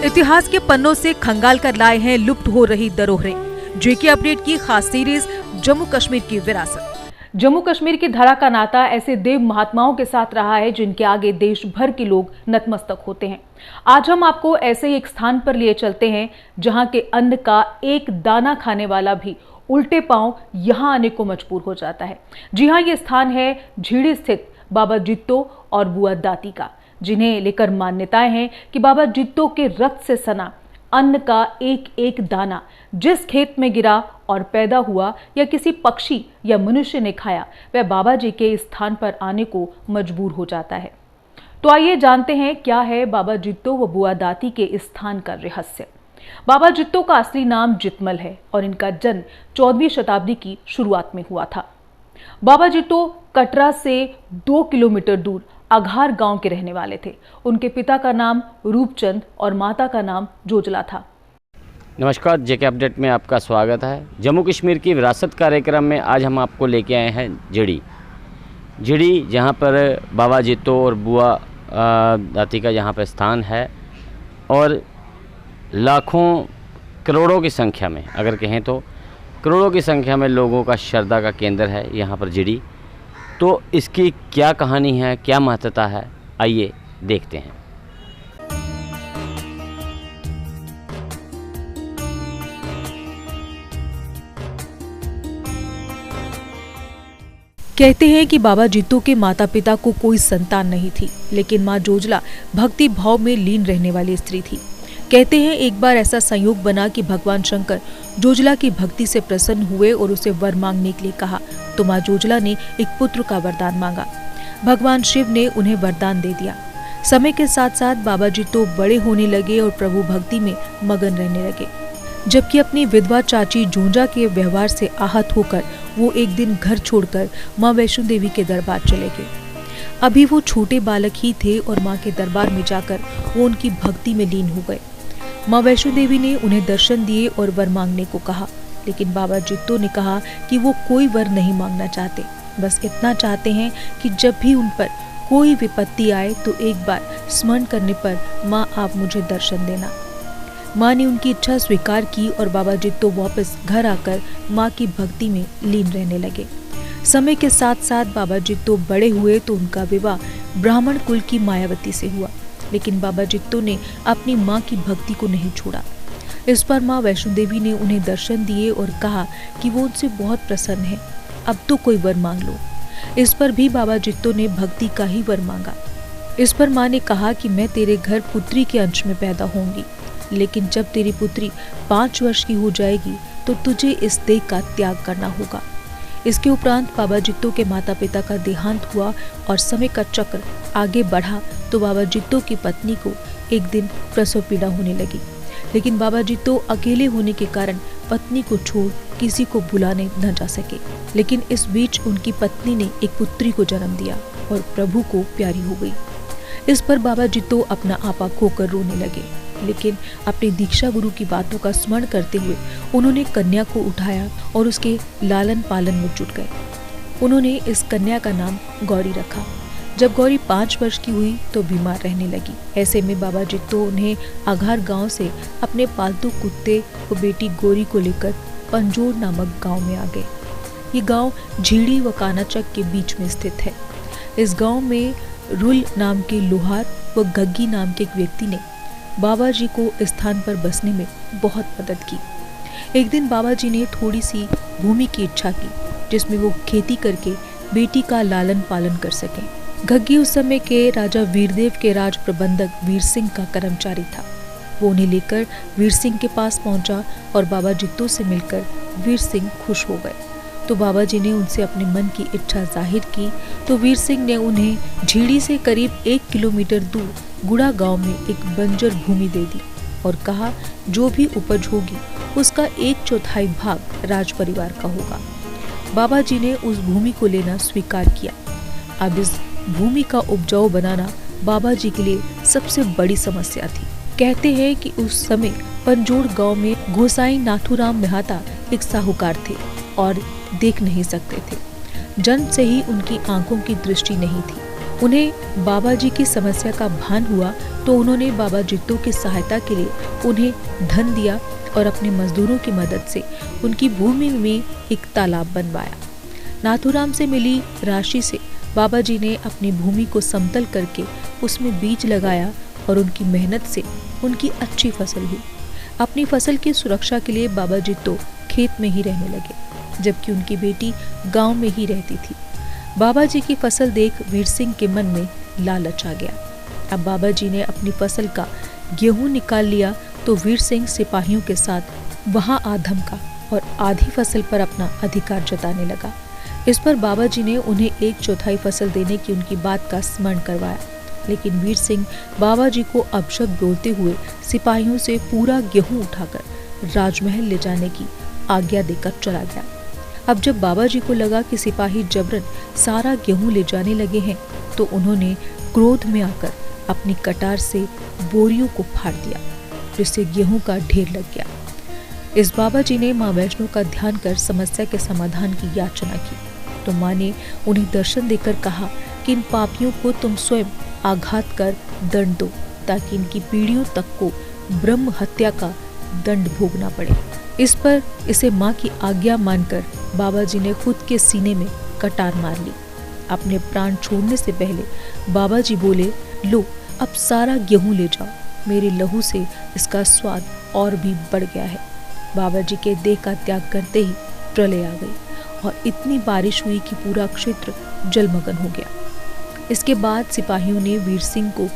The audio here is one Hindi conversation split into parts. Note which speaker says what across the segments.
Speaker 1: इतिहास के पन्नों से खंगाल कर लाए हैं लुप्त हो रही धरोहरें। जेके अपडेट की खास सीरीज जम्मू कश्मीर की विरासत। जम्मू कश्मीर की धरा का नाता ऐसे देव महात्माओं के साथ रहा है जिनके आगे देश भर के लोग नतमस्तक होते हैं। आज हम आपको ऐसे ही एक स्थान पर लिए चलते हैं जहां के अन्न का एक दाना खाने वाला भी उल्टे पांव यहां आने को मजबूर हो जाता है। जी हां, ये स्थान है झीड़ी स्थित बाबा जित्तो और बुआ दाती का, जिन्हें लेकर मान्यताएं हैं कि बाबा जित्तो के रक्त से सना अन्न का एक एक दाना जिस खेत में गिरा और पैदा हुआ या किसी पक्षी या मनुष्य ने खाया, वह बाबा जी के इस स्थान पर आने को मजबूर हो जाता है। तो आइए जानते हैं क्या है बाबा जित्तो व बुआ दाती के इस स्थान का रहस्य। बाबा जित्तो का असली नाम जितमल है और इनका जन्म 14वीं शताब्दी की शुरुआत में हुआ था। बाबा जित्तो कटरा से 2 किलोमीटर दूर अघार गांव के रहने वाले थे। उनके पिता का नाम रूपचंद और माता का नाम जोजला था।
Speaker 2: नमस्कार, जेके अपडेट में आपका स्वागत है। जम्मू कश्मीर की विरासत कार्यक्रम में आज हम आपको लेके आए हैं झीड़ी, जहां पर बाबा जित्तो और बुआ दाती का यहाँ पर स्थान है और लाखों करोड़ों की संख्या में, अगर कहें तो करोड़ों की संख्या में लोगों का श्रद्धा का केंद्र है यहाँ पर झीड़ी। तो इसकी क्या कहानी है, क्या महत्वता है, आइए देखते हैं।
Speaker 1: कहते हैं कि बाबा जित्तो के माता पिता को कोई संतान नहीं थी, लेकिन माँ जोजला भक्ति भाव में लीन रहने वाली स्त्री थी। कहते हैं एक बार ऐसा संयोग बना कि भगवान शंकर जोजला की भक्ति से प्रसन्न हुए और उसे वर मांगने के लिए कहा, तो माँ जोजला ने एक पुत्र का वरदान मांगा। भगवान शिव ने उन्हें वरदान दे दिया। समय के साथ साथ बाबा जित्तो बड़े होने लगे और प्रभु भक्ति में मगन रहने लगे। जबकि अपनी विधवा चाची जोंजा के व्यवहार से आहत होकर वो एक दिन घर छोड़कर माँ वैष्णो देवी के दरबार चले गए। अभी वो छोटे बालक ही थे और माँ के दरबार में जाकर वो उनकी भक्ति में लीन हो गए। माँ वैष्णो देवी ने उन्हें दर्शन दिए और वर मांगने को कहा, लेकिन बाबा जित्तो ने कहा कि वो कोई वर नहीं मांगना चाहते, बस इतना चाहते हैं कि जब भी उन पर कोई विपत्ति आए तो एक बार स्मरण करने पर माँ आप मुझे दर्शन देना। माँ ने उनकी इच्छा स्वीकार की और बाबा जित्तो वापस घर आकर माँ की भक्ति में लीन रहने लगे। समय के साथ साथ बाबा जित्तो बड़े हुए तो उनका विवाह ब्राह्मण कुल की मायावती से हुआ, लेकिन बाबा जित्तो ने अपनी माँ की भक्ति को नहीं छोड़ा। इस पर माँ वैष्णो देवी ने उन्हें दर्शन दिए और कहा कि वो उनसे बहुत प्रसन्न है, अब तो कोई वर मांग लो। इस पर भी बाबा जित्तो ने भक्ति का ही वर मांगा। इस पर माँ ने कहा कि मैं तेरे घर पुत्री के अंश में पैदा होंगी, लेकिन जब तेरी पुत्री 5 वर्ष की हो जाएगी तो तुझे इस देह का त्याग करना होगा। इसके उपरांत बाबा जित्तो के माता पिता का देहांत हुआ और समय का चक्र आगे बढ़ा तो बाबा जित्तो की पत्नी को एक दिन प्रसव पीड़ा होने लगी, लेकिन बाबा जित्तो अकेले होने के कारण पत्नी को छोड़ किसी को बुलाने न जा सके। लेकिन इस बीच उनकी पत्नी ने एक पुत्री को जन्म दिया और प्रभु को प्यारी हो गई। इस पर बाबा जित्तो अपना आपा खोकर रोने लगे, लेकिन अपने दीक्षा गुरु की बातों का स्मरण करते हुए उन्होंने कन्या को उठाया और उसके लालन पालन में जुट गए। उन्होंने इस कन्या का नाम गौरी रखा। जब गौरी 5 वर्ष की हुई तो बीमार रहने लगी। ऐसे में बाबा जित्तो उन्हें अघार गांव से अपने पालतू कुत्ते व बेटी गौरी को लेकर पंजोर नामक गांव में आ गए। ये गांव झीड़ी व कानाचक के बीच में स्थित है। इस गांव में रुल नाम के लोहार व गग्गी नाम के एक व्यक्ति ने बाबा जी को इस स्थान पर बसने में बहुत मदद की। एक दिन बाबा जी ने थोड़ी सी भूमि की इच्छा की जिसमें वो खेती करके बेटी का लालन पालन कर सकें। गग्गी उस समय के राजा वीरदेव के राज प्रबंधक वीर सिंह का कर्मचारी था। वो उन्हें लेकर वीर सिंह के पास पहुंचा और बाबा जित्तो से मिलकर वीर सिंह खुश हो गए। तो बाबा जी ने उनसे अपने मन की इच्छा जाहिर की तो वीर सिंह ने उन्हें झीड़ी से करीब 1 किलोमीटर दूर गुड़ा गांव में एक बंजर भूमि दे दी और कहा जो भी उपज होगी उसका 1/4 भाग राज परिवार का होगा। बाबा जी ने उस भूमि को लेना स्वीकार किया। अब इस भूमि का उपजाऊ बनाना बाबा जी के लिए सबसे बड़ी समस्या थी। कहते हैं कि उस समय पंजोर गांव में गोसाई नाथुराम मेहता एक साहूकार थे और देख नहीं सकते थे। जन्म से ही उनकी आंखों की दृष्टि नहीं थी। उन्हें बाबा जी की समस्या का भान हुआ तो उन्होंने बाबा जित्तो की सहायता के लिए उन्हें धन दिया और अपने मजदूरों की मदद से उनकी भूमि में एक तालाब बनवाया। नाथूराम से मिली राशि से बाबा जी ने अपनी भूमि को समतल करके उसमें बीज लगाया और उनकी मेहनत से उनकी अच्छी फसल हुई। अपनी फसल की सुरक्षा के लिए बाबा जित्तो खेत में ही रहने लगे, जबकि उनकी बेटी गांव में ही रहती थी। बाबा जी की फसल देख वीर सिंह के मन में लालच आ गया। अब बाबा जी ने अपनी फसल का गेहूं निकाल लिया तो वीर सिंह सिपाहियों के साथ वहां आ धमका और आधी फसल पर अपना अधिकार जताने लगा। इस पर बाबा जी ने उन्हें 1/4 फसल देने की उनकी बात का स्मरण करवाया, लेकिन वीर सिंह बाबा जी को अपशब्द बोलते हुए सिपाहियों से पूरा गेहूं उठाकर राजमहल ले जाने की आज्ञा देकर चला गया। अब जब बाबा जी को लगा कि सिपाही जबरन सारा गेहूं ले जाने लगे हैं, तो उन्होंने क्रोध में आकर अपनी कटार से बोरियों को फाड़ दिया, जिससे गेहूं का ढेर लग गया। इस बाबा जी ने माँ वैष्णो का ध्यान कर समस्या के समाधान की याचना की, तो माँ ने उन्हें दर्शन देकर कहा कि इन पापियों को तुम स्वयं आघात कर दंड दो, ताकि इनकी पीढ़ियों तक को ब्रह्म हत्या का दंड भोगना पड़े। इस पर इसे माँ की आज्ञा मानकर बाबा जी ने खुद के सीने में कटार मार ली। अपने प्राण छोड़ने से पहले बाबा जी बोले, लो अब सारा गेहूं ले जाओ, मेरे लहू से इसका स्वाद और भी बढ़ गया है। बाबा जी के देह का त्याग करते ही प्रलय आ गई और इतनी बारिश हुई कि पूरा क्षेत्र जलमग्न हो गया। इसके बाद सिपाहियों ने वीर सिंह को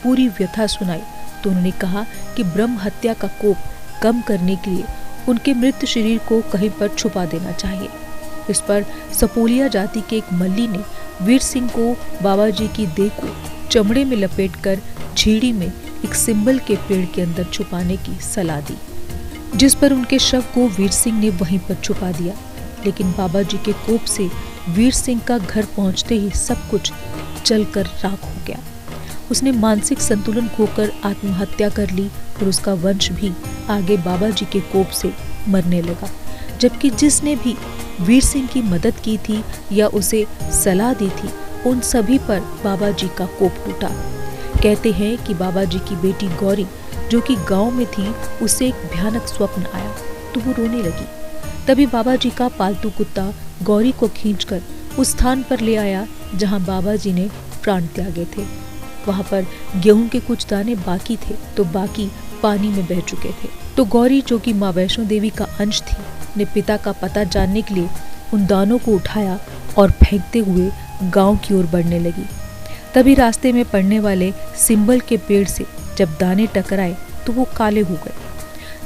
Speaker 1: पूरी व्यथा सुनाई, तो उन्होंने कहा कि ब्रह्म हत्या का कोप कम करने के लिए उनके मृत शरीर को कहीं पर छुपा देना चाहिए। इस पर सपोलिया जाति के एक मल्ली ने वीर सिंह को बाबा जी की देह को चमड़े में लपेटकर झीड़ी में एक सिंबल के पेड़ के अंदर छुपाने की सलाह दी, जिस पर उनके शव को वीर सिंह ने वहीं पर छुपा दिया। लेकिन बाबा जी के कोप से वीर सिंह का घर पहुंचते ही सब कुछ जलकर राख हो गया। उसने मानसिक संतुलन खोकर आत्महत्या कर ली और उसका वंश भी आगे बाबा जी के कोप से मरने लगा, जबकि जिसने भी वीर सिंह की मदद की थी या उसे सलाह दी थी, उन सभी पर बाबा जी का कोप टूटा। कहते हैं कि बाबा जी की बेटी गौरी, जो कि गांव में थी, उसे एक भयानक स्वप्न आया तो वो रोने लगी। तभी बाबा जी का पालतू कुत्ता गौरी को खींचकर उस स्थान पर ले आया जहां बाबा जी ने प्राण त्यागे थे। वहां पर गेहूं के कुछ दाने बाकी थे, तो बाकी पानी में बह चुके थे। तो गौरी, जो कि माँ वैष्णो देवी का अंश थी, ने पिता का पता जानने के लिए उन दानों को उठाया और फेंकते हुए गांव की ओर बढ़ने लगी। तभी रास्ते में पड़ने वाले सिंबल के पेड़ से जब दाने टकराए तो वो काले हो गए।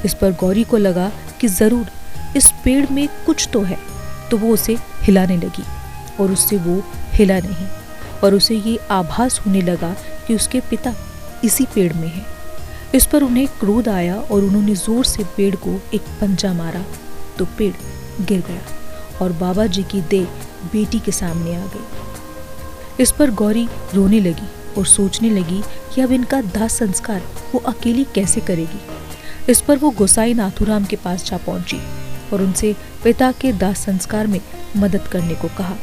Speaker 1: इस पर गौरी को लगा कि जरूर इस पेड़ में कुछ तो है, तो वो उसे हिलाने लगी और उससे वो हिला नहीं, पर उसे ये आभास होने लगा कि उसके पिता इसी पेड़ में है। इस पर उन्हें क्रोध आया और उन्होंने जोर से पेड़ को एक पंजा मारा, तो पेड़ गिर गया और बाबा जी की देह बेटी के सामने आ गई। इस पर गौरी रोने लगी और सोचने लगी कि अब इनका दाह संस्कार वो अकेली कैसे करेगी। इस पर वो गोसाई नाथूराम के पास जा पहुंची और उनसे पिता के दाह संस्कार में मदद करने को कहा।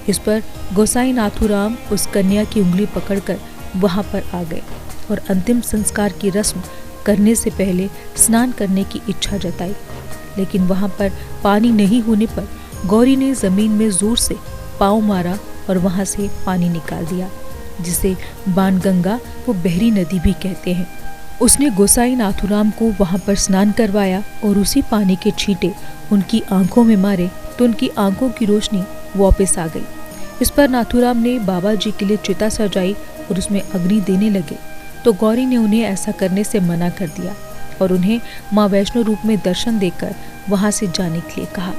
Speaker 1: इस पर गोसाई नाथूराम उस कन्या की उंगली पकड़कर वहां पर आ गए और अंतिम संस्कार की रस्म करने से पहले स्नान करने की इच्छा जताई। लेकिन वहां पर पानी नहीं होने पर गौरी ने जमीन में जोर से पाँव मारा और वहां से पानी निकाल दिया, जिसे बाणगंगा वो बहरी नदी भी कहते हैं। उसने गोसाई नाथूराम को वहां पर स्नान करवाया और उसी पानी के छींटे उनकी आंखों में मारे तो उनकी आंखों की रोशनी वापस आ गई। इस पर नाथूराम ने बाबा जी के लिए चिता सजाई और उसमें अग्नि देने लगे, तो गौरी ने उन्हें ऐसा करने से मना कर दिया और उन्हें माँ वैष्णो रूप में दर्शन देकर वहां से जाने के लिए कहा।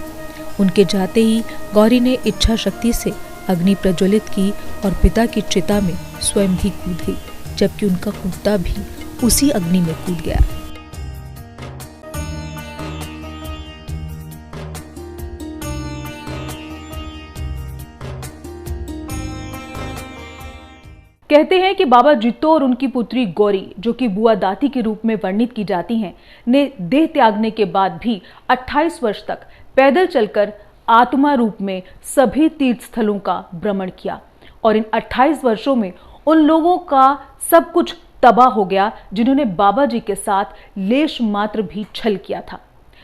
Speaker 1: उनके जाते ही गौरी ने इच्छा शक्ति से अग्नि प्रज्वलित की और पिता की चिता में स्वयं भी कूद गई, जबकि उनका कुत्ता भी उसी अग्नि में कूद गया।
Speaker 3: कहते हैं कि बाबा जित्तो और उनकी पुत्री गौरी, जो कि बुआ दाती के रूप में वर्णित की जाती हैं, ने देह त्यागने के बाद भी 28 वर्ष तक पैदल चलकर आत्मा रूप में सभी तीर्थ स्थलों का भ्रमण किया और इन 28 वर्षों में उन लोगों का सब कुछ तबाह हो गया जिन्होंने बाबा जी के साथ लेश मात्र भी छल किया था,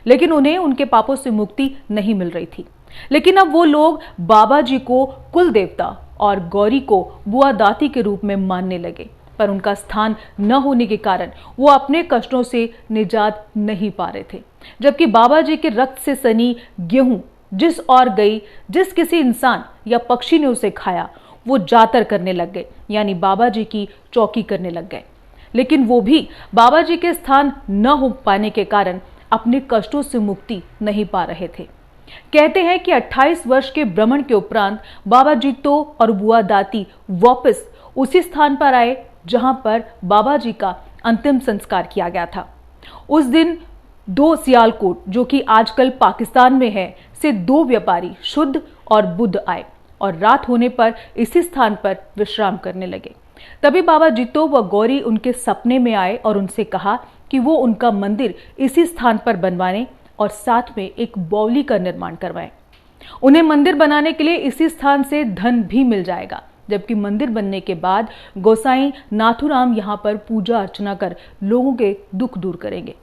Speaker 3: लेकिन उन्हें उनके पापों से मुक्ति नहीं मिल रही थी। लेकिन अब वो लोग बाबा जी को कुल देवता और गौरी को बुआ दाती के रूप में मानने लगे, पर उनका स्थान न होने के कारण वो अपने कष्टों से निजात नहीं पा रहे थे। जबकि बाबा जी के रक्त से सनी गेहूं जिस और गई, जिस किसी इंसान या पक्षी ने उसे खाया, वो जातर करने लग गए, यानी बाबा जी की चौकी करने लग गए। लेकिन वो भी बाबा जी के स्थान न हो पाने के कारण अपने कष्टों से मुक्ति नहीं पा रहे थे। कहते हैं कि 28 वर्ष के भ्रमण के उपरांत बाबा जित्तो और बुआ दाती वापस उसी स्थान पर आए जहां पर बाबा जी का अंतिम संस्कार किया गया था। उस दिन 2 सियालकोट, जो कि आजकल पाकिस्तान में है, से 2 व्यापारी शुद्ध और बुद्ध आए और रात होने पर इसी स्थान पर विश्राम करने लगे। तभी बाबा जित्तो व गौरी उनके सपने में आए और उनसे कहा कि वो उनका मंदिर इसी स्थान पर बनवाने और साथ में एक बावली का निर्माण करवाएं। उन्हें मंदिर बनाने के लिए इसी स्थान से धन भी मिल जाएगा। जबकि मंदिर बनने के बाद गोसाई नाथुराम यहाँ पर पूजा अर्चना कर लोगों के दुख दूर करेंगे।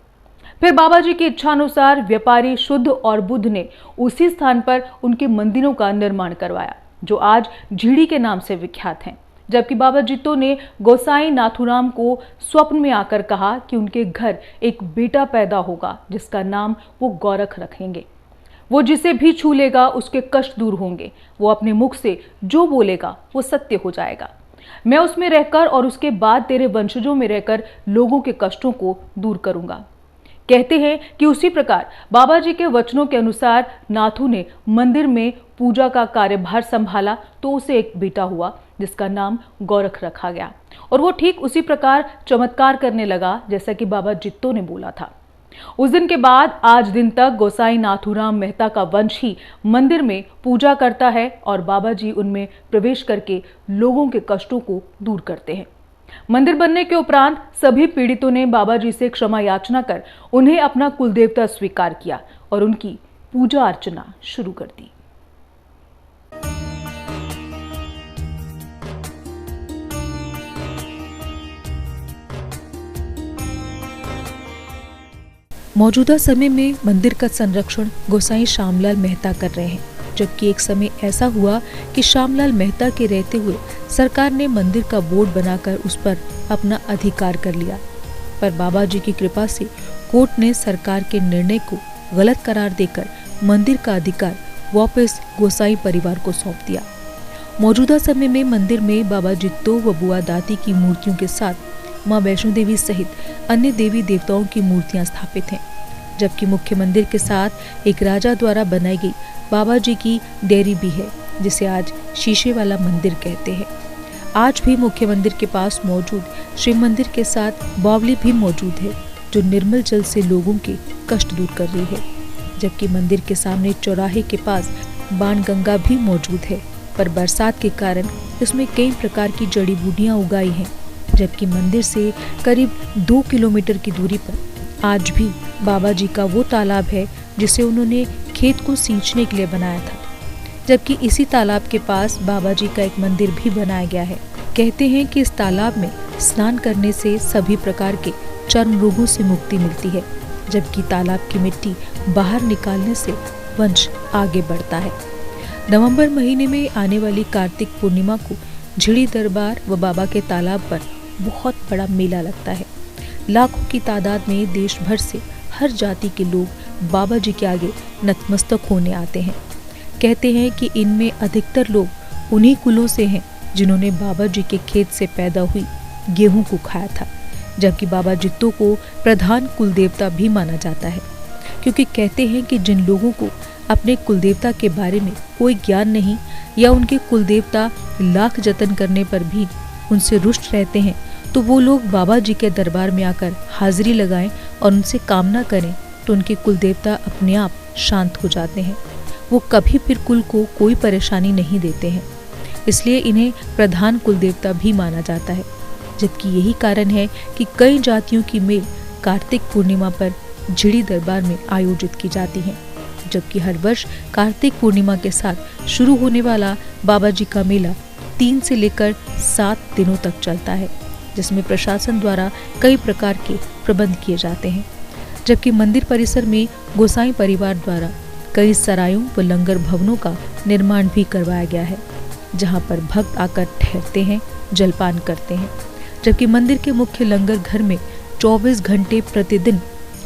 Speaker 3: फिर बाबा जी की इच्छा अनुसार व्यापारी शुद्ध और बुद्ध ने उसी स्थान पर उनके मंदिरों का निर्माण करवाया, जो आज झीड़ी के नाम से विख्यात हैं। जबकि बाबा जित्तो ने गोसाई नाथुराम को स्वप्न में आकर कहा कि उनके घर एक बेटा पैदा होगा जिसका नाम वो गोरख रखेंगे। वो जिसे भी छू लेगा उसके कष्ट दूर होंगे। वो अपने मुख से जो बोलेगा वो सत्य हो जाएगा। मैं उसमें रहकर और उसके बाद तेरे वंशजों में रहकर लोगों के कष्टों को दूर करूंगा। कहते हैं कि उसी प्रकार बाबा जी के वचनों के अनुसार नाथू ने मंदिर में पूजा का कार्यभार संभाला तो उसे एक बेटा हुआ जिसका नाम गोरख रखा गया। और वो ठीक उसी प्रकार चमत्कार करने लगा जैसा कि बाबा जित्तो ने बोला था। उस दिन के बाद आज दिन तक गोसाई नाथुराम मेहता का वंश ही मंदिर में पूजा करता है और बाबा जी उनमें प्रवेश करके लोगों के कष्टों को दूर करते हैं। मंदिर बनने के उपरांत सभी पीड़ितों ने बाबा जी से क्षमा याचना कर उन्हें अपना कुलदेवता स्वीकार किया और उनकी पूजा अर्चना शुरू कर दी।
Speaker 1: मौजूदा समय में मंदिर का संरक्षण गोसाई श्यामलाल मेहता कर रहे हैं, जबकि एक समय ऐसा हुआ कि श्यामलाल मेहता के रहते हुए सरकार ने मंदिर का बोर्ड बनाकर उस पर अपना अधिकार कर लिया। पर बाबा जी की कृपा से कोर्ट ने सरकार के निर्णय को गलत करार देकर मंदिर का अधिकार वापस गोसाई परिवार को सौंप दिया। मौजूदा समय में मंदिर में बाबा जित्तो व बुआ दाती की मूर्तियों के साथ मां वैष्णो देवी सहित अन्य देवी देवताओं की मूर्तियां स्थापित हैं, जबकि मुख्य मंदिर के साथ एक राजा द्वारा बनाई गई बाबा जी की डेयरी भी है, जिसे आज शीशे वाला मंदिर कहते हैं। आज भी मुख्य मंदिर के पास मौजूद शिव मंदिर के साथ बावली भी मौजूद है, जो निर्मल जल से लोगों के कष्ट दूर कर रही है। जबकि मंदिर के सामने चौराहे के पास बाण गंगा भी मौजूद है, पर बरसात के कारण इसमें कई प्रकार की जड़ी बूटियां उगाई हैं। जबकि मंदिर से करीब 2 किलोमीटर की दूरी पर आज भी बाबा जी का वो तालाब है जिसे उन्होंने खेत को सींचने के लिए बनाया था। जबकि इसी तालाब के पास बाबा जी का एक मंदिर भी बनाया गया है। कहते हैं कि इस तालाब में स्नान करने से सभी प्रकार के चर्म रोगों से मुक्ति मिलती है, जबकि तालाब की मिट्टी बाहर निकालने से वंश आगे बढ़ता है। नवंबर महीने में आने वाली कार्तिक पूर्णिमा को झिड़ी दरबार व बाबा के तालाब पर बहुत बड़ा मेला लगता है। लाखों की तादाद में देश भर से हर जाति के लोग बाबा जी के आगे नतमस्तक होने आते हैं। कहते हैं कि इनमें अधिकतर लोग उन्हीं कुलों से हैं जिन्होंने बाबा जी के खेत से पैदा हुई गेहूं को खाया था। जबकि बाबा जित्तो को प्रधान कुलदेवता भी माना जाता है, क्योंकि कहते हैं कि जिन लोगों को अपने कुलदेवता के बारे में कोई ज्ञान नहीं या उनके कुलदेवता लाख जतन करने पर भी उनसे रुष्ट रहते हैं, तो वो लोग बाबा जी के दरबार में आकर हाजिरी लगाएं और उनसे कामना करें तो उनके कुलदेवता अपने आप शांत हो जाते हैं। वो कभी फिर कुल को कोई परेशानी नहीं देते हैं, इसलिए इन्हें प्रधान कुलदेवता भी माना जाता है। जबकि यही कारण है कि कई जातियों की मेल कार्तिक पूर्णिमा पर झिड़ी दरबार में आयोजित की जाती है। जबकि हर वर्ष कार्तिक पूर्णिमा के साथ शुरू होने वाला बाबा जी का मेला 3 से लेकर 7 दिनों तक चलता है, जिसमें प्रशासन द्वारा कई प्रकार के प्रबंध किए जाते हैं। जबकि मंदिर परिसर में गोसाई परिवार द्वारा कई सरायों व लंगर भवनों का निर्माण भी करवाया गया है, जहां पर भक्त आकर ठहरते हैं, जलपान करते हैं। जबकि मंदिर के मुख्य लंगर घर में 24 घंटे प्रतिदिन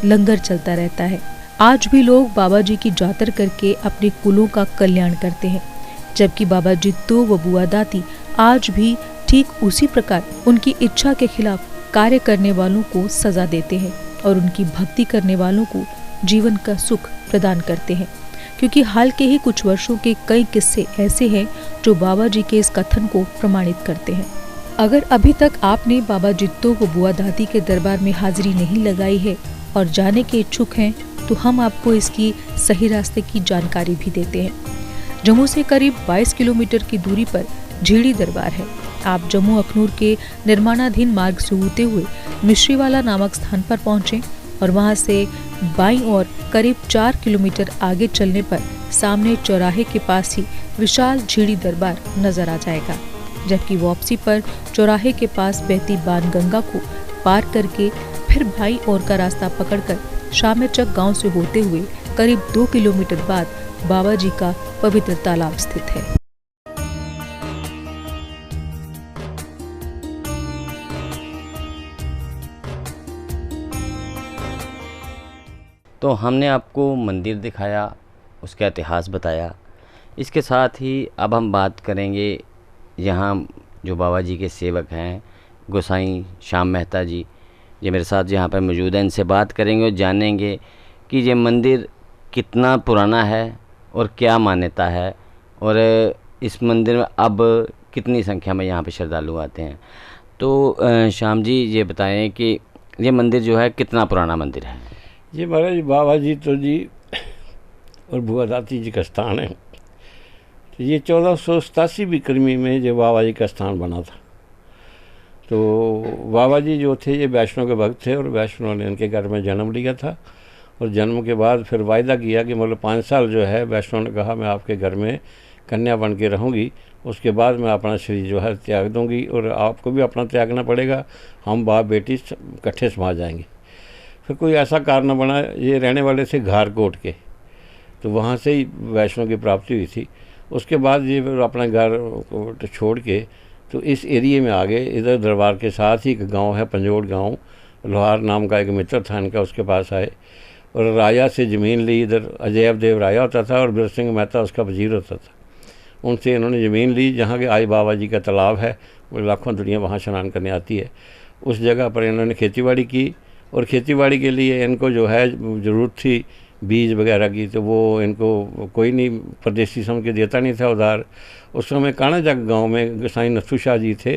Speaker 1: लंगर चलता रहता है। आज भी लोग बाबा जी की जातर करके अपने कुलों का कल्याण करते हैं, जबकि बाबा जित्तो व बुआ दाती आज भी ठीक उसी प्रकार उनकी इच्छा के खिलाफ कार्य करने वालों को सजा देते हैं और उनकी भक्ति करने वालों को जीवन का सुख प्रदान करते हैं। क्योंकि हाल के ही कुछ वर्षों के कई किस्से ऐसे हैं जो बाबा जी के इस कथन को प्रमाणित करते हैं। अगर अभी तक आपने बाबा जित्तो व बुआ दादी के दरबार में हाजिरी नहीं लगाई है और जाने के इच्छुक हैं, तो हम आपको इसकी सही रास्ते की जानकारी भी देते हैं। जम्मू से करीब 22 किलोमीटर की दूरी पर झेड़ी दरबार है। आप जम्मू अखनूर के निर्माणाधीन मार्ग से होते हुए मिश्रीवाला नामक स्थान पर पहुंचे और वहां से बाईं ओर करीब 4 किलोमीटर आगे चलने पर सामने चौराहे के पास ही विशाल झेड़ी दरबार नजर आ जाएगा। जबकि वापसी पर चौराहे के पास बहती बाणगंगा को पार करके फिर बाईं ओर का रास्ता पकड़कर शामेचक गांव से होते हुए करीब 2 किलोमीटर बाद बाबा जी का पवित्र तालाब स्थित है।
Speaker 2: तो हमने आपको मंदिर दिखाया, उसका इतिहास बताया। इसके साथ ही अब हम बात करेंगे यहाँ जो बाबा जी के सेवक हैं गोसाई श्याम मेहता जी, ये मेरे साथ यहाँ पर मौजूद हैं। इनसे बात करेंगे और जानेंगे कि ये मंदिर कितना पुराना है और क्या मान्यता है और इस मंदिर में अब कितनी संख्या में यहाँ पे श्रद्धालु आते हैं। तो श्याम जी ये बताएं कि ये मंदिर जो है कितना पुराना मंदिर है।
Speaker 4: ये महाराज बाबा जी तो जी और बुआ दाती जी का स्थान है। तो ये 1487 बिक्रमी में जो बाबा जी का स्थान बना था। तो बाबा जी जो थे ये वैष्णव के भक्त थे और वैष्णव ने इनके घर में जन्म लिया था और जन्म के बाद फिर वायदा किया कि मतलब 5 साल जो है वैष्णव ने कहा मैं आपके घर में कन्या बन के रहूँगी, उसके बाद मैं अपना शरीर जो है त्याग दूँगी और आपको भी अपना त्यागना पड़ेगा, हम बाप बेटी इकट्ठे समा जाएंगे। फिर कोई ऐसा कारण बना, ये रहने वाले थे घारकोट के, तो वहाँ से ही वैष्णव की प्राप्ति हुई थी। उसके बाद ये अपना घर छोड़ के तो इस एरिए में आ गए। इधर दरबार के साथ ही एक गांव है पंजोड़ गांव, लोहार नाम का एक मित्र था इनका, उसके पास आए और राजा से ज़मीन ली। इधर अजैब देव राजा होता था और बीर सिंह मेहता उसका वजीर होता था। उनसे इन्होंने ज़मीन ली जहाँ के आई बाबा जी का तालाब है, वो लाखों दुनिया वहाँ स्नान करने आती है। उस जगह पर इन्होंने खेतीबाड़ी की और खेतीबाड़ी के लिए इनको जो है ज़रूरत थी बीज वगैरह की, तो वो इनको कोई नहीं परदेसी समझ के देता नहीं था उधार। उस समय कानाजग गांव में गोसाई नथु शाह जी थे,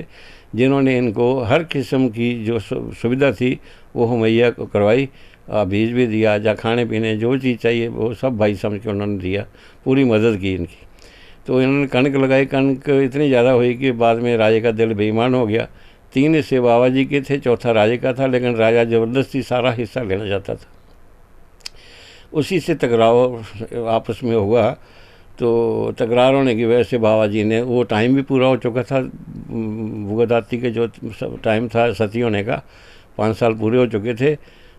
Speaker 4: जिन्होंने इनको हर किस्म की जो सुविधा थी वो मुहैया करवाई। बीज भी दिया, या खाने पीने जो चीज़ चाहिए वो सब भाई समझ के उन्होंने दिया, पूरी मदद की इनकी। तो इन्होंने कणक लगाई, कणक इतनी ज़्यादा हुई कि बाद में राजे का दिल बेईमान हो गया। 3 हिस्से बाबा जी के थे, चौथा राजे का था, लेकिन राजा ज़बरदस्ती सारा हिस्सा लेना चाहता था। उसी से टकराव आपस में हुआ। तो तकरार होने की वजह से बाबा जी ने, वो टाइम भी पूरा हो चुका था बुआ दाती के जो टाइम था सती होने का, 5 साल पूरे हो चुके थे।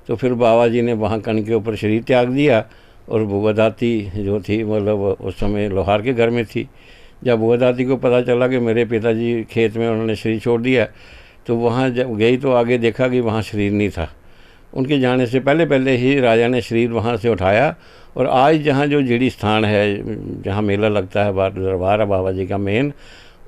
Speaker 4: तो फिर बाबा जी ने वहाँ कण के ऊपर शरीर त्याग दिया और बुआ दाती जो थी मतलब उस समय लोहार के घर में थी। जब बुआ दाती को पता चला कि मेरे पिताजी खेत में उन्होंने शरीर छोड़ दिया, तो वहाँ जब गई तो आगे देखा कि वहाँ शरीर नहीं था। उनके जाने से पहले ही राजा ने शरीर वहाँ से उठाया और आज जहाँ जो झेड़ी स्थान है, जहाँ मेला लगता है दरबार है बाबा जी का मेन,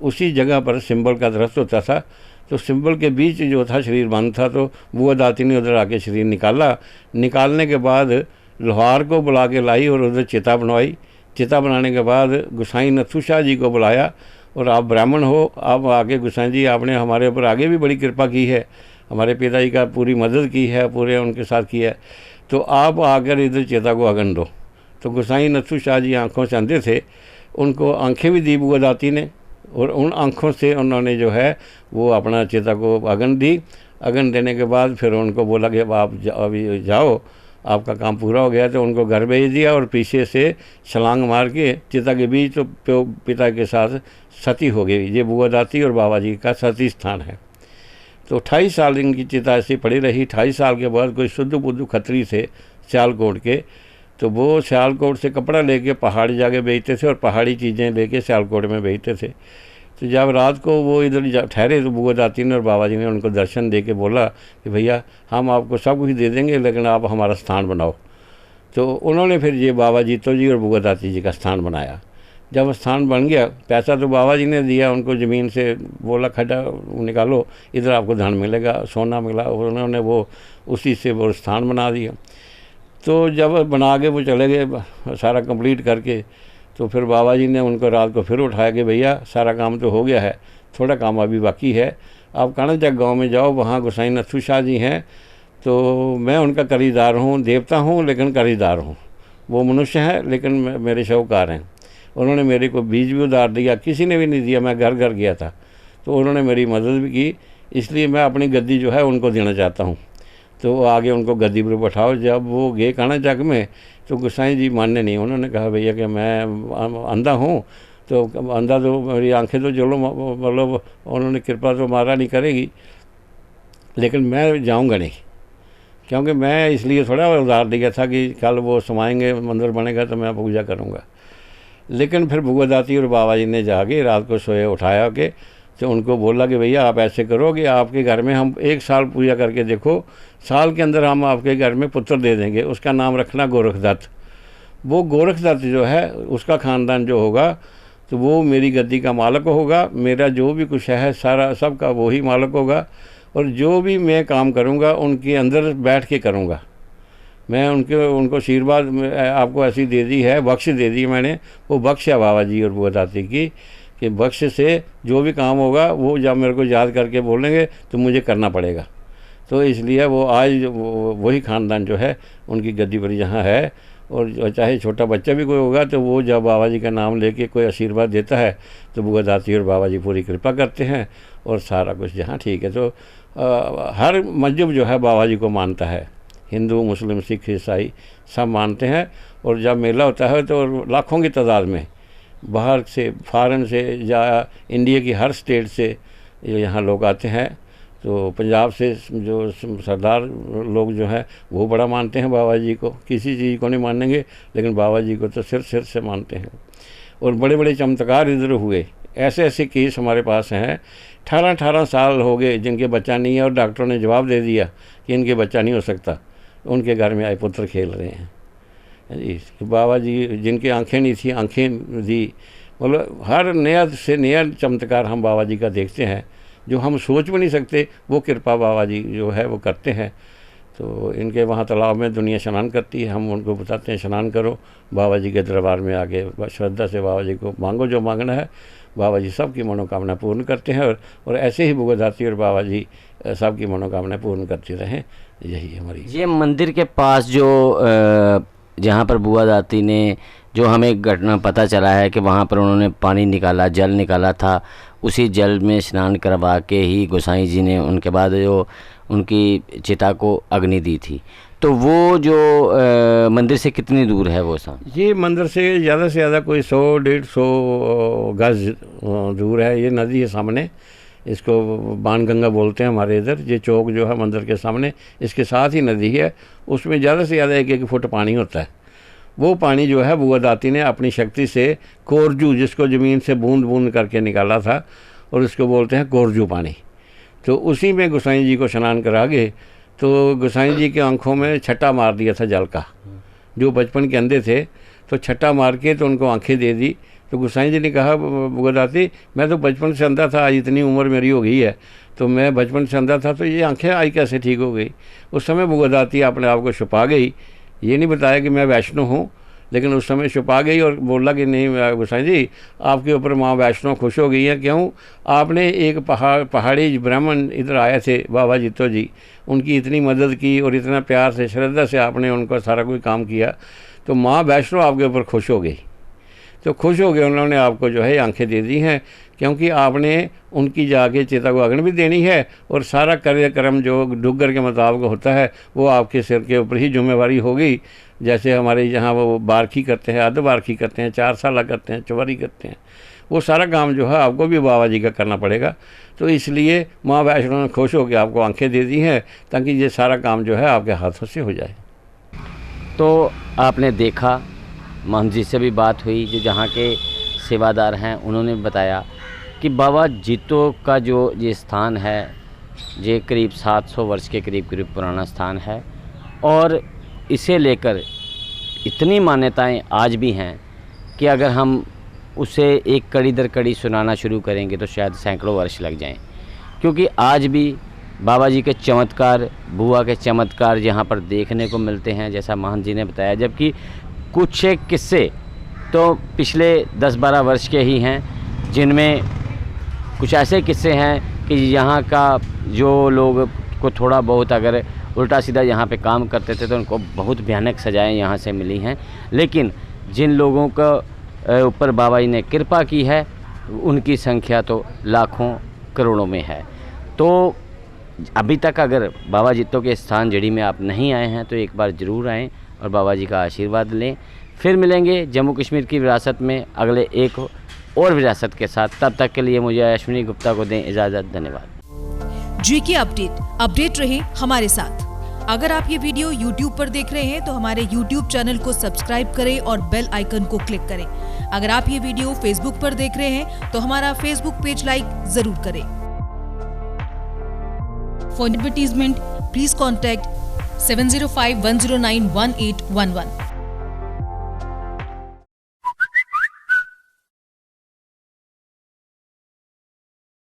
Speaker 4: उसी जगह पर सिंबल का दरख्त होता था। तो सिंबल के बीच जो था शरीर बंद था, तो बुआ दाती ने उधर आके शरीर निकाला। निकालने के बाद लोहार को बुला के लाई और उधर चिता बनवाई। चिता बनाने के बाद गोसाई नथु शाह जी को बुलाया और आप ब्राह्मण हो, आप आके गोसाई जी आपने हमारे ऊपर आगे भी बड़ी कृपा की है, हमारे पिताजी का पूरी मदद की है, पूरे उनके साथ किया है, तो आप आकर इधर चिता को अगन दो। तो गोसाई नथु शाह जी आँखों से अंधे थे, उनको आंखें भी दी बुआ दाती ने और उन आँखों से उन्होंने जो है वो अपना चिता को अगन दी। अगन देने के बाद फिर उनको बोला कि आप अभी जाओ, आपका काम पूरा हो गया। तो उनको घर भेज दिया और पीछे से छलांग मार के चिता के बीच तो पिता के साथ सती हो गई। ये बुआ दाती और बाबा जी का सती स्थान है। तो 28 साल इनकी चिता ऐसी पड़ी रही। 28 साल के बाद कोई शुद्ध बुद्ध खत्री थे सियालकोट के, तो वो सियालकोट से कपड़ा लेके पहाड़ी जाके बेचते थे और पहाड़ी चीज़ें लेके सियालकोट में बेचते थे। तो जब रात को वो इधर ठहरे तो बुआ दाती ने और बाबा जी ने उनको दर्शन दे के बोला कि भैया हम आपको सब कुछ दे देंगे लेकिन आप हमारा स्थान बनाओ। तो उन्होंने फिर ये बाबा जीतो जी और बुआ दाती जी का स्थान बनाया। जब स्थान बन गया, पैसा तो बाबा जी ने दिया उनको, ज़मीन से बोला खड्डा निकालो, इधर आपको धन मिलेगा, सोना मिला, उन्होंने वो उसी से वो स्थान बना दिया। तो जब बना के वो चले गए सारा कंप्लीट करके, तो फिर बाबा जी ने उनको रात को फिर उठाया कि भैया सारा काम तो हो गया है, थोड़ा काम अभी बाकी है, आप कानाचक गांव में जाओ, वहाँ गोसाई नथु शाह जी हैं, तो मैं उनका खरीदार हूँ, देवता हूँ लेकिन खरीदार हूँ। वो मनुष्य हैं लेकिन मेरे शाहूकार हैं। उन्होंने मेरे को बीज भी उधार दिया, किसी ने भी नहीं दिया, मैं घर घर गया था, तो उन्होंने मेरी मदद भी की, इसलिए मैं अपनी गद्दी जो है उनको देना चाहता हूँ। तो आगे उनको गद्दी पर बैठाओ। जब वो गए कानाचक में तो गोसाई जी मानने नहीं, उन्होंने कहा भैया कि मैं अंधा हूँ, तो अंधा तो मेरी आंखें तो चलो मतलब उन्होंने कृपा तो मारा नहीं करेगी, लेकिन मैं जाऊँगा नहीं, क्योंकि मैं इसलिए थोड़ा उधार दिया था कि कल वो समाएंगे, मंदिर बनेगा तो मैं पूजा करूँगा। लेकिन फिर बुआ दाती और बाबा जी ने जाके रात को सोए उठाया के तो उनको बोला कि भैया आप ऐसे करो कि आपके घर में हम 1 साल पूजा करके देखो, साल के अंदर हम आपके घर में पुत्र दे देंगे, उसका नाम रखना गोरखदत्त। वो गोरखदत्त जो है उसका ख़ानदान जो होगा तो वो मेरी गद्दी का मालिक होगा, मेरा जो भी कुछ है सारा सब का वही मालिक होगा, और जो भी मैं काम करूँगा उनके अंदर बैठ के करूँगा। मैं उनको आशीर्वाद आपको ऐसी दे दी है, बख्श दे दी मैंने, वो बख्श है बाबा जी और बुआ दाती की, कि बख्श से जो भी काम होगा वो जब मेरे को याद करके बोलेंगे तो मुझे करना पड़ेगा। तो इसलिए वो आज वही ख़ानदान जो है उनकी गद्दी पर यहाँ है, और चाहे छोटा बच्चा भी कोई होगा तो वो जब बाबा जी का नाम लेके कोई आशीर्वाद देता है तो बुआ दाती और बाबा जी पूरी कृपा करते हैं और सारा कुछ यहाँ ठीक है। तो हर मजहब जो है बाबा जी को मानता है, हिंदू मुस्लिम सिख ईसाई सब मानते हैं। और जब मेला होता है तो लाखों की तादाद में बाहर से, फॉरेन से या इंडिया की हर स्टेट से यहाँ लोग आते हैं। तो पंजाब से जो सरदार लोग जो हैं वो बड़ा मानते हैं बाबा जी को, किसी चीज़ को नहीं मानेंगे लेकिन बाबा जी को तो सिर से मानते हैं। और बड़े बड़े चमत्कार इधर हुए, ऐसे ऐसे केस हमारे पास हैं। 18 साल हो गए जिनके बच्चा नहीं है और डॉक्टरों ने जवाब दे दिया कि इनके बच्चा नहीं हो सकता, उनके घर में आए पुत्र खेल रहे हैं जी। बाबा जी जिनकी आंखें नहीं थी आंखें दी, मतलब हर नया से नया चमत्कार हम बाबा जी का देखते हैं, जो हम सोच भी नहीं सकते वो कृपा बाबा जी जो है वो करते हैं। तो इनके वहाँ तालाब में दुनिया स्नान करती है, हम उनको बताते हैं स्नान करो, बाबा जी के दरबार में आके श्रद्धा से बाबा जी को मांगो जो मांगना है, बाबा जी सबकी मनोकामना पूर्ण करते हैं। और ऐसे ही बुआ दाती और बाबा जी सबकी मनोकामना पूर्ण करते रहें, यही हमारी।
Speaker 2: ये मंदिर के पास जो जहाँ पर बुआ दाती ने, जो हमें घटना पता चला है कि वहाँ पर उन्होंने पानी निकाला, जल निकाला था, उसी जल में स्नान करवा के ही गोसाई जी ने उनके बाद जो उनकी चिता को अग्नि दी थी। तो वो जो मंदिर से कितनी दूर है वो स्थान?
Speaker 4: ये मंदिर से ज़्यादा कोई 100-150 गज दूर है। ये नदी है सामने, इसको बाणगंगा बोलते हैं हमारे इधर। ये चौक जो है मंदिर के सामने, इसके साथ ही नदी है, उसमें ज़्यादा से ज़्यादा 1-1 फुट पानी होता है। वो पानी जो है बुआ दाती ने अपनी शक्ति से कोरजू, जिसको ज़मीन से बूंद बूंद करके निकाला था, और उसको बोलते हैं कोरजू पानी। तो उसी में गोसाई जी को स्नान करा के तो गोसाई जी की आंखों में छट्टा मार दिया था जल का, जो बचपन के अंधे थे, तो छट्टा मार के तो उनको आंखें दे दी। तो गोसाई जी ने कहा बुआ दाती मैं तो बचपन से अंधा था, आज इतनी उम्र मेरी हो गई है, तो मैं बचपन से अंधा था तो ये आंखें आई कैसे ठीक हो गई। उस समय बुआ दाती अपने आप को छुपा गई, ये नहीं बताया कि मैं वैष्णो हूँ, लेकिन उस समय छुपा गई और बोला कि नहीं गोसाई जी आपके ऊपर माँ वैष्णो खुश हो गई है। क्यों? आपने एक पहाड़ी ब्राह्मण इधर आए थे बाबा जीतो जी, उनकी इतनी मदद की और इतना प्यार से श्रद्धा से आपने उनको सारा कोई काम किया, तो माँ वैष्णो आपके ऊपर खुश हो गई। तो खुश हो गए, उन्होंने आपको जो है आंखें दे दी हैं क्योंकि आपने उनकी जाके चिता को अग्नि भी देनी है और सारा कार्यक्रम जो डुग्गर के मुताबिक होता है वो आपके सिर के ऊपर ही जिम्मेवारी होगी। जैसे हमारे यहाँ वो बारखी करते हैं, अर्ध बारखी करते हैं, 4 साल करते हैं, चौबारी करते हैं, वो सारा काम जो है आपको भी बाबा जी का करना पड़ेगा। तो इसलिए माँ वैष्णो ने खुश होकर आपको आंखें दे दी हैं ताकि ये सारा काम जो है आपके हाथों से हो जाए।
Speaker 2: तो आपने देखा, महंत जी से भी बात हुई जो जहाँ के सेवादार हैं, उन्होंने बताया कि बाबा जीतो का जो ये स्थान है ये करीब 700 वर्ष के करीब पुराना स्थान है और इसे लेकर इतनी मान्यताएं आज भी हैं कि अगर हम उसे एक कड़ी दर कड़ी सुनाना शुरू करेंगे तो शायद सैकड़ों वर्ष लग जाएं, क्योंकि आज भी बाबा जी के चमत्कार, बुआ के चमत्कार यहाँ पर देखने को मिलते हैं, जैसा महंत जी ने बताया। जबकि कुछ एक किस्से तो पिछले 10-12 वर्ष के ही हैं, जिनमें कुछ ऐसे किस्से हैं कि यहाँ का जो लोग को थोड़ा बहुत अगर उल्टा सीधा यहाँ पे काम करते थे तो उनको बहुत भयानक सजाएं यहाँ से मिली हैं। लेकिन जिन लोगों का ऊपर बाबा जी ने कृपा की है उनकी संख्या तो लाखों करोड़ों में है। तो अभी तक अगर बाबा जीतो के स्थान जड़ी में आप नहीं आए हैं तो एक बार ज़रूर आएँ और बाबा जी का आशीर्वाद लें। फिर मिलेंगे जम्मू कश्मीर की विरासत में अगले एक और विरासत के साथ। तब तक के लिए मुझे अश्विनी गुप्ता को दें इजाज़त। धन्यवाद।
Speaker 1: जीके अपडेट रहे हमारे साथ। अगर आप ये वीडियो YouTube पर देख रहे हैं तो हमारे YouTube चैनल को सब्सक्राइब करें और बेल आइकन को क्लिक करें। अगर आप ये वीडियो Facebook पर देख रहे हैं तो हमारा Facebook पेज लाइक जरूर करें। For advertisement please contact 7051091811।